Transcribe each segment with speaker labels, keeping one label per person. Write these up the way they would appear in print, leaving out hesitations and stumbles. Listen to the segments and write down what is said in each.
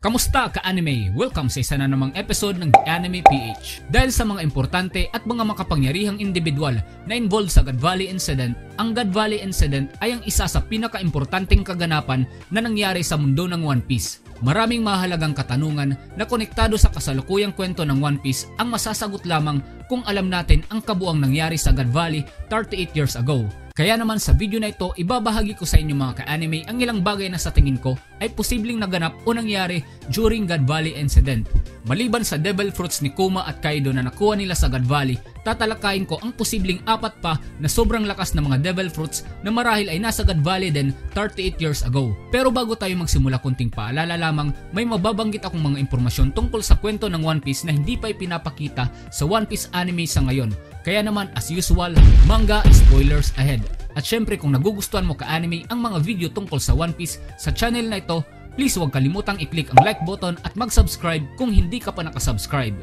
Speaker 1: Kamusta ka-anime? Welcome sa isa na namang episode ng The Anime PH. Dahil sa mga importante at mga makapangyarihang individual na involved sa God Valley Incident, ang God Valley Incident ay ang isa sa pinaka-importanteng kaganapan na nangyari sa mundo ng One Piece. Maraming mahalagang katanungan na konektado sa kasalukuyang kwento ng One Piece ang masasagot lamang kung alam natin ang kabuang nangyari sa God Valley 38 years ago. Kaya naman sa video na ito, ibabahagi ko sa inyo mga ka-anime ang ilang bagay na sa tingin ko ay posibleng naganap o nangyari during God Valley Incident. Maliban sa Devil Fruits ni Kuma at Kaido na nakuha nila sa God Valley, tatalakayin ko ang posibleng 4 pa na sobrang lakas na mga Devil Fruits na marahil ay nasa God Valley din 38 years ago. Pero bago tayo magsimula, kunting paalala lamang, may mababanggit akong mga impormasyon tungkol sa kwento ng One Piece na hindi pa ipinapakita sa One Piece anime sa ngayon. Kaya naman as usual, manga spoilers ahead. At syempre kung nagugustuhan mo ka-anime ang mga video tungkol sa One Piece sa channel na ito, please huwag kalimutang i-click ang like button at mag-subscribe kung hindi ka pa nakasubscribe.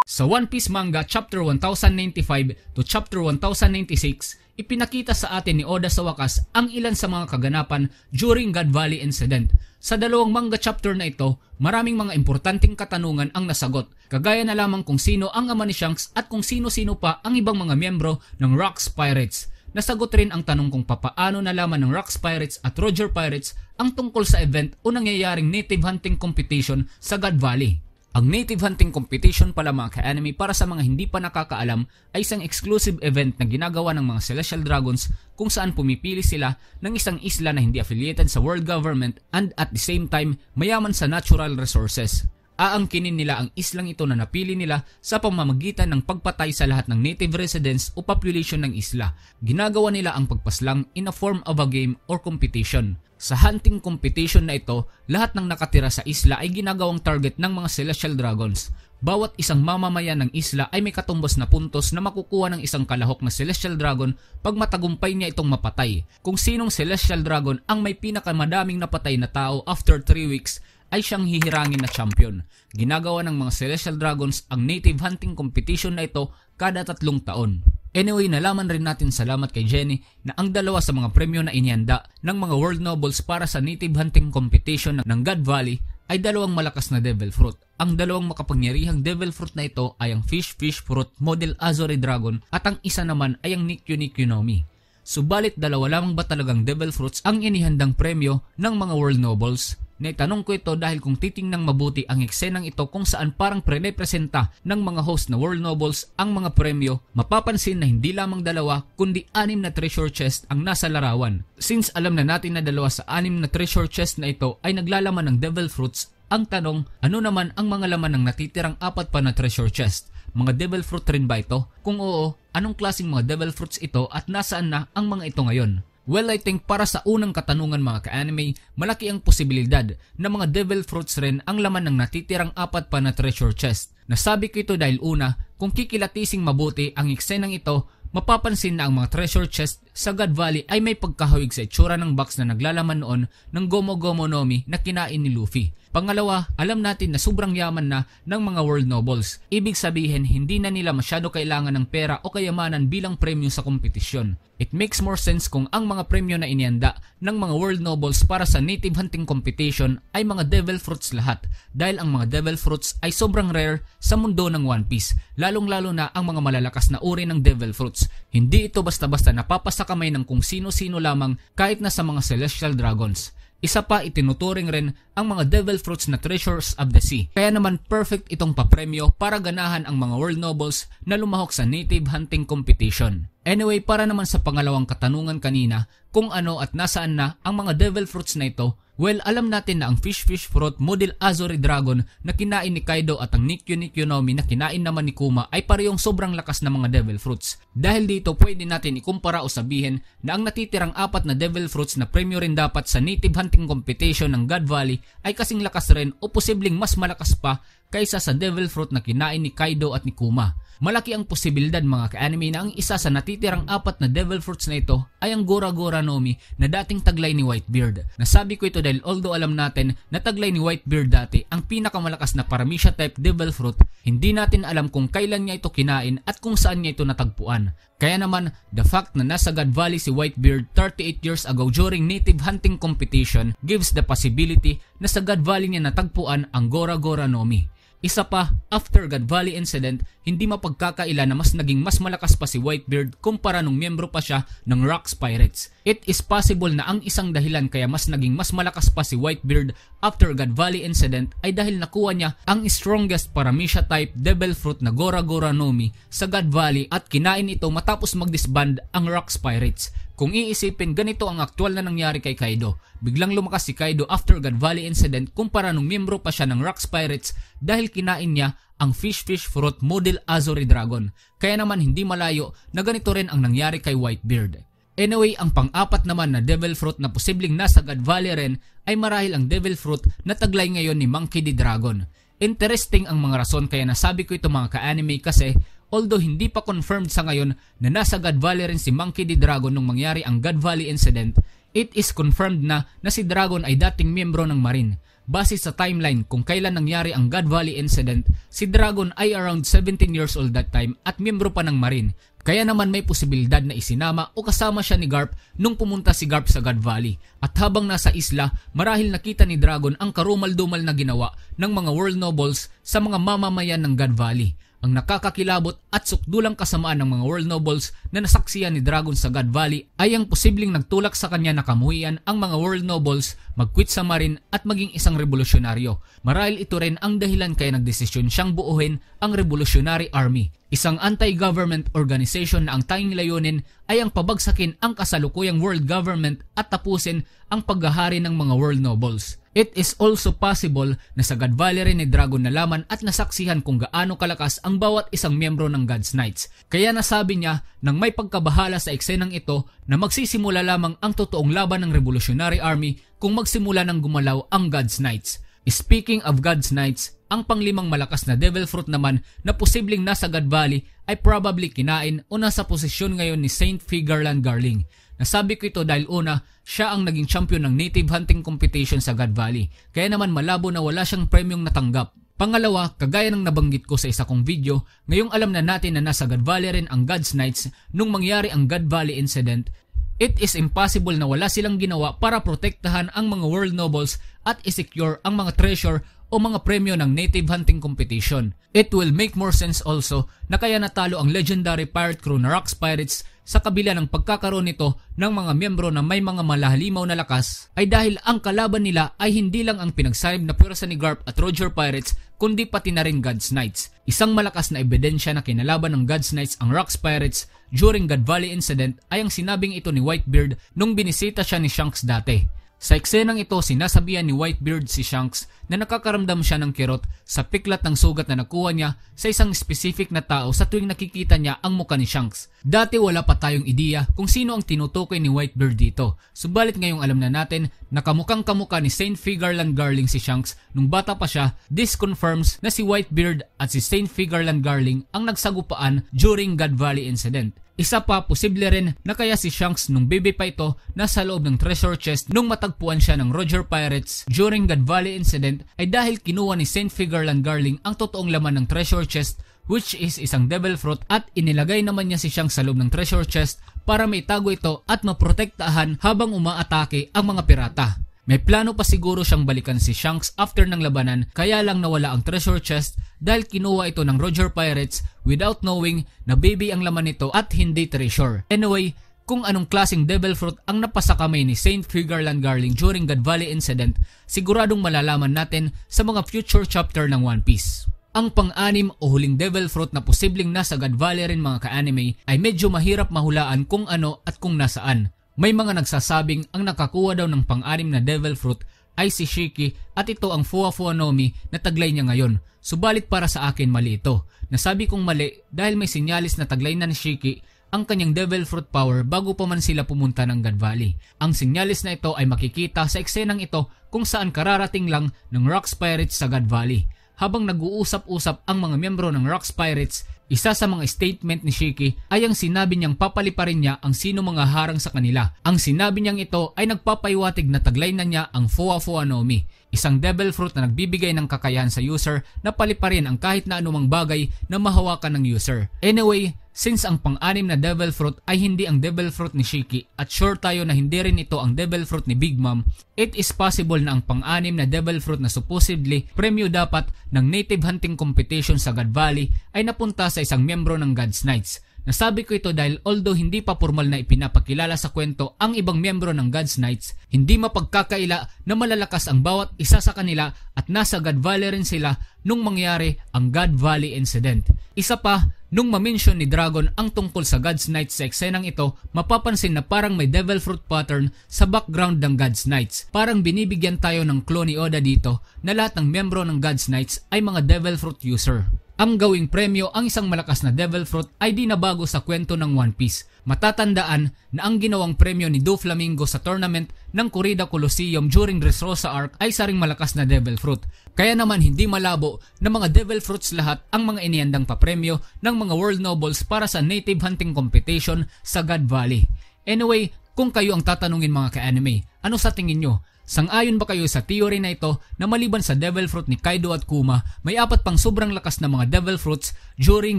Speaker 1: Sa One Piece manga chapter 1095 to chapter 1096, ipinakita sa atin ni Oda sa wakas ang ilan sa mga kaganapan during God Valley Incident. Sa dalawang manga chapter na ito, maraming mga importanteng katanungan ang nasagot, kagaya na lamang kung sino ang ama ni Shanks at kung sino-sino pa ang ibang mga miyembro ng Rocks Pirates. Nasagot rin ang tanong kung papaano nalaman ng Rocks Pirates at Roger Pirates ang tungkol sa event o nangyayaring native hunting competition sa God Valley. Ang native hunting competition pala mga ka-anime, para sa mga hindi pa nakakaalam, ay isang exclusive event na ginagawa ng mga Celestial Dragons kung saan pumipili sila ng isang isla na hindi affiliated sa world government and at the same time mayaman sa natural resources. Aangkinin nila ang islang ito na napili nila sa pamamagitan ng pagpatay sa lahat ng native residents o population ng isla. Ginagawa nila ang pagpaslang in a form of a game or competition. Sa hunting competition na ito, lahat ng nakatira sa isla ay ginagawang target ng mga Celestial Dragons. Bawat isang mamamayan ng isla ay may katumbas na puntos na makukuha ng isang kalahok na Celestial Dragon pag matagumpay niya itong mapatay. Kung sinong Celestial Dragon ang may pinakamadaming napatay na tao after 3 weeks, ay siyang hihirangin na champion. Ginagawa ng mga Celestial Dragons ang native hunting competition na ito kada 3 taon. Anyway, nalaman rin natin salamat kay Jenny na ang dalawa sa mga premyo na inihanda ng mga World Nobles para sa native hunting competition ng God Valley ay dalawang malakas na Devil Fruit. Ang dalawang makapangyarihang Devil Fruit na ito ay ang Fish Fruit Model Azure Dragon at ang isa naman ay ang Nikyu no Mi. Subalit dalawa lamang ba talagang Devil Fruits ang inihandang premyo ng mga World Nobles? Naitanong ko ito dahil kung titingnang mabuti ang eksenang ito kung saan parang pre-representa ng mga host na World Nobles ang mga premyo, mapapansin na hindi lamang 2 kundi 6 na treasure chest ang nasa larawan. Since alam na natin na 2 sa 6 na treasure chest na ito ay naglalaman ng Devil Fruits, ang tanong, ano naman ang mga laman ng natitirang 4 pa na treasure chest? Mga Devil Fruit rin ba ito? Kung oo, anong klaseng mga Devil Fruits ito at nasaan na ang mga ito ngayon? Well, I think para sa unang katanungan mga ka-anime, malaki ang posibilidad na mga Devil Fruits rin ang laman ng natitirang 4 pa na treasure chest. Nasabi ko ito dahil una, kung kikilatising mabuti ang eksenang ito, mapapansin na ang mga treasure chest sa God Valley ay may pagkahawig sa itsura ng box na naglalaman noon ng Gomu Gomu no Mi na kinain ni Luffy. Pangalawa, alam natin na sobrang yaman na ng mga World Nobles. Ibig sabihin, hindi na nila masyado kailangan ng pera o kayamanan bilang premyo sa kompetisyon. It makes more sense kung ang mga premyo na inihanda ng mga World Nobles para sa native hunting competition ay mga Devil Fruits lahat, dahil ang mga Devil Fruits ay sobrang rare sa mundo ng One Piece, lalong-lalo na ang mga malalakas na uri ng Devil Fruits. Hindi ito basta-basta napapasa kamay ng kung sino-sino lamang kahit na sa mga Celestial Dragons. Isa pa, itinuturing rin ang mga Devil Fruits na Treasures of the Sea. Kaya naman perfect itong papremyo para ganahan ang mga World Nobles na lumahok sa native hunting competition. Anyway, para naman sa pangalawang katanungan kanina, kung ano at nasaan na ang mga Devil Fruits na ito, well, alam natin na ang Fish Fruit Model Azure Dragon na kinain ni Kaido at ang Nikyu no Mi na kinain naman ni Kuma ay parehong sobrang lakas na mga Devil Fruits. Dahil dito, pwede natin ikumpara o sabihin na ang natitirang 4 na Devil Fruits na premyo rin dapat sa native hunting competition ng God Valley ay kasing lakas rin o posibleng mas malakas pa kaysa sa devil fruit na kinain ni Kaido at ni Kuma. Malaki ang posibilidad mga ka-anime na ang isa sa natitirang 4 na devil fruits na ito ay ang Gora Gora no Mi na dating taglay ni Whitebeard. Nasabi ko ito dahil although alam natin na taglay ni Whitebeard dati ang pinakamalakas na Paramecia type devil fruit, hindi natin alam kung kailan niya ito kinain at kung saan niya ito natagpuan. Kaya naman, the fact na nasa God Valley si Whitebeard 38 years ago during native hunting competition gives the possibility na sa God Valley niya natagpuan ang Gora Gora no Mi. Isa pa, after God Valley incident, hindi mapagkakaila na mas naging mas malakas pa si Whitebeard kumpara nung miyembro pa siya ng Rocks Pirates. It is possible na ang isang dahilan kaya mas naging mas malakas pa si Whitebeard after God Valley incident ay dahil nakuha niya ang strongest Paramecia type devil fruit na Gora Gora no Mi sa God Valley at kinain ito matapos mag-disband ang Rocks Pirates. Kung iisipin, ganito ang aktual na nangyari kay Kaido. Biglang lumakas si Kaido after God Valley incident kumpara nung miyembro pa siya ng Rocks Pirates dahil kinain niya ang Fish Fruit model Azuri Dragon. Kaya naman hindi malayo na ganito rin ang nangyari kay Whitebeard. Anyway, ang pang-apat naman na devil fruit na posibleng nasa God Valley rin ay marahil ang devil fruit na taglay ngayon ni Monkey D. Dragon. Interesting ang mga rason kaya nasabi ko ito mga ka-anime kasi although hindi pa confirmed sa ngayon na nasa God Valley rin si Monkey D. Dragon nung mangyari ang God Valley incident, it is confirmed na si Dragon ay dating miyembro ng Marine. Base sa timeline kung kailan nangyari ang God Valley incident, si Dragon ay around 17 years old that time at miyembro pa ng Marine. Kaya naman may posibilidad na isinama o kasama siya ni Garp nung pumunta si Garp sa God Valley. At habang nasa isla, marahil nakita ni Dragon ang karumal-dumal na ginawa ng mga world nobles sa mga mamamayan ng God Valley. Ang nakakakilabot at sukdulang kasamaan ng mga world nobles na nasaksiyan ni Dragon sa God Valley ay ang posibleng nagtulak sa kanya na kamuhian ang mga world nobles, mag-quit sa Marine at maging isang revolusyonaryo. Marahil ito rin ang dahilan kaya nagdesisyon siyang buuhin ang Revolutionary Army, isang anti-government organization na ang tanging layunin ay ang pabagsakin ang kasalukuyang world government at tapusin ang paghahari ng mga world nobles. It is also possible na sa God Valley rin ni Dragon nalaman at nasaksihan kung gaano kalakas ang bawat isang miyembro ng God's Knights. Kaya nasabi niya nang may pagkabahala sa eksenang ito na magsisimula lamang ang totoong laban ng Revolutionary Army kung magsimula ng gumalaw ang God's Knights. Speaking of God's Knights, ang panglimang malakas na devil fruit naman na posibleng nasa God Valley ay probably kinain o nasa posisyon ngayon ni Saint Figarland Garling. Nasabi ko ito dahil una, siya ang naging champion ng native hunting competition sa God Valley. Kaya naman malabo na wala siyang premyong natanggap. Pangalawa, kagaya ng nabanggit ko sa isa kong video, ngayong alam na natin na nasa God Valley rin ang God's Knights nung mangyari ang God Valley incident, it is impossible na wala silang ginawa para protektahan ang mga world nobles at isecure ang mga treasure o mga premyo ng native hunting competition. It will make more sense also na kaya natalo ang legendary pirate crew na Rocks Pirates sa kabila ng pagkakaroon nito ng mga miyembro na may mga malahalimaw na lakas ay dahil ang kalaban nila ay hindi lang ang pinagsanib na pwersa ni Garp at Roger Pirates kundi pati na rin God's Knights. Isang malakas na ebidensya na kinalaban ng God's Knights ang Rocks Pirates during God Valley incident ay ang sinabing ito ni Whitebeard nung binisita siya ni Shanks dati. Sa eksenang ito, sinasabihan ni Whitebeard si Shanks na nakakaramdam siya ng kirot sa piklat ng sugat na nakuha niya sa isang specific na tao sa tuwing nakikita niya ang muka ni Shanks. Dati wala pa tayong ideya kung sino ang tinutukoy ni Whitebeard dito. Subalit ngayong alam na natin na kamukang kamuka ni Saint Figarland Garling si Shanks nung bata pa siya, this confirms na si Whitebeard at si Saint Figarland Garling ang nagsagupaan during God Valley incident. Isa pa, posible rin na kaya si Shanks nung baby pa ito nasa loob ng treasure chest nung matagpuan siya ng Roger Pirates during God Valley incident ay dahil kinuha ni Saint Figarland Garling ang totoong laman ng treasure chest which is isang devil fruit at inilagay naman niya si Shanks sa loob ng treasure chest para may tago ito at maprotektahan habang umaatake ang mga pirata. May plano pa siguro siyang balikan si Shanks after ng labanan kaya lang nawala ang treasure chest dahil kinuha ito ng Roger Pirates without knowing na baby ang laman nito at hindi treasure. Anyway, kung anong klaseng devil fruit ang napasa kamay ni Saint Figarland Garling during God Valley incident, siguradong malalaman natin sa mga future chapter ng One Piece. Ang pang-anim o huling devil fruit na posibleng nasa God Valley rin mga ka-anime ay medyo mahirap mahulaan kung ano at kung nasaan. May mga nagsasabing ang nakakuha daw ng pang-anim na devil fruit ay si Shiki at ito ang Fua Fua no Mi na taglay niya ngayon. Subalit para sa akin mali ito. Nasabi kong mali dahil may sinyalis na taglay na ni Shiki ang kanyang devil fruit power bago pa man sila pumunta ng God Valley. Ang sinyalis na ito ay makikita sa eksenang ito kung saan kararating lang ng Rocks Pirates sa God Valley. habang nag-uusap-usap ang mga miyembro ng Rocks Pirates, isa sa mga statement ni Shiki ay ang sinabi niyang papaliparin niya ang sino mga harang sa kanila. Ang sinabi niyang ito ay nagpapaiwatig na taglay na niya ang Fua Fua no Mi, isang devil fruit na nagbibigay ng kakayahan sa user na paliparin ang kahit na anumang bagay na mahawakan ng user. Anyway, since ang pang-anim na devil fruit ay hindi ang devil fruit ni Shiki at sure tayo na hindi rin ito ang devil fruit ni Big Mom, it is possible na ang pang-anim na devil fruit na supposedly premyo dapat ng native hunting competition sa God Valley ay napunta sa isang miyembro ng God's Knights. Nasabi ko ito dahil although hindi pa formal na ipinapakilala sa kwento ang ibang miyembro ng God's Knights, hindi mapagkakaila na malalakas ang bawat isa sa kanila at nasa God Valley rin sila nung mangyari ang God Valley incident. Isa pa, nung ma-mention ni Dragon ang tungkol sa God's Knights sa eksenang ito, mapapansin na parang may devil fruit pattern sa background ng God's Knights. Parang binibigyan tayo ng clue ni Oda dito na lahat ng miyembro ng God's Knights ay mga devil fruit user. Ang gawing premyo ang isang malakas na devil fruit ay di nabago sa kwento ng One Piece. Matatandaan na ang ginawang premyo ni Doflamingo sa tournament ng Corrida Coliseum during Dressrosa arc ay saring malakas na devil fruit. Kaya naman hindi malabo na mga devil fruits lahat ang mga iniandang papremyo ng mga world nobles para sa native hunting competition sa God Valley. Anyway, kung kayo ang tatanungin mga ka-anime, ano sa tingin nyo? Sang-ayon ba kayo sa theory na ito na maliban sa devil fruit ni Kaido at Kuma, may 4 pang sobrang lakas na mga devil fruits during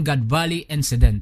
Speaker 1: God Valley incident?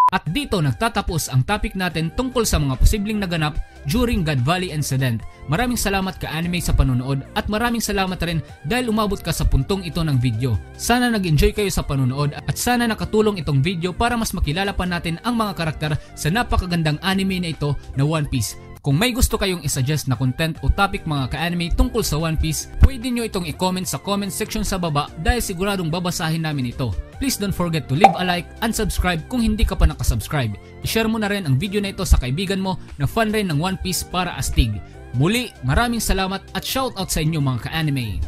Speaker 1: At dito nagtatapos ang topic natin tungkol sa mga posibleng naganap during God Valley incident. Maraming salamat ka-anime sa panonood at maraming salamat rin dahil umabot ka sa puntong ito ng video. Sana nag-enjoy kayo sa panonood at sana nakatulong itong video para mas makilala pa natin ang mga karakter sa napakagandang anime na ito na One Piece. Kung may gusto kayong isuggest na content o topic mga ka-anime tungkol sa One Piece, pwede nyo itong i-comment sa comment section sa baba dahil siguradong babasahin namin ito. Please don't forget to leave a like and subscribe kung hindi ka pa nakasubscribe. I-share mo na rin ang video na ito sa kaibigan mo na fan rin ng One Piece para astig. Muli, maraming salamat at shoutout sa inyo mga ka-anime.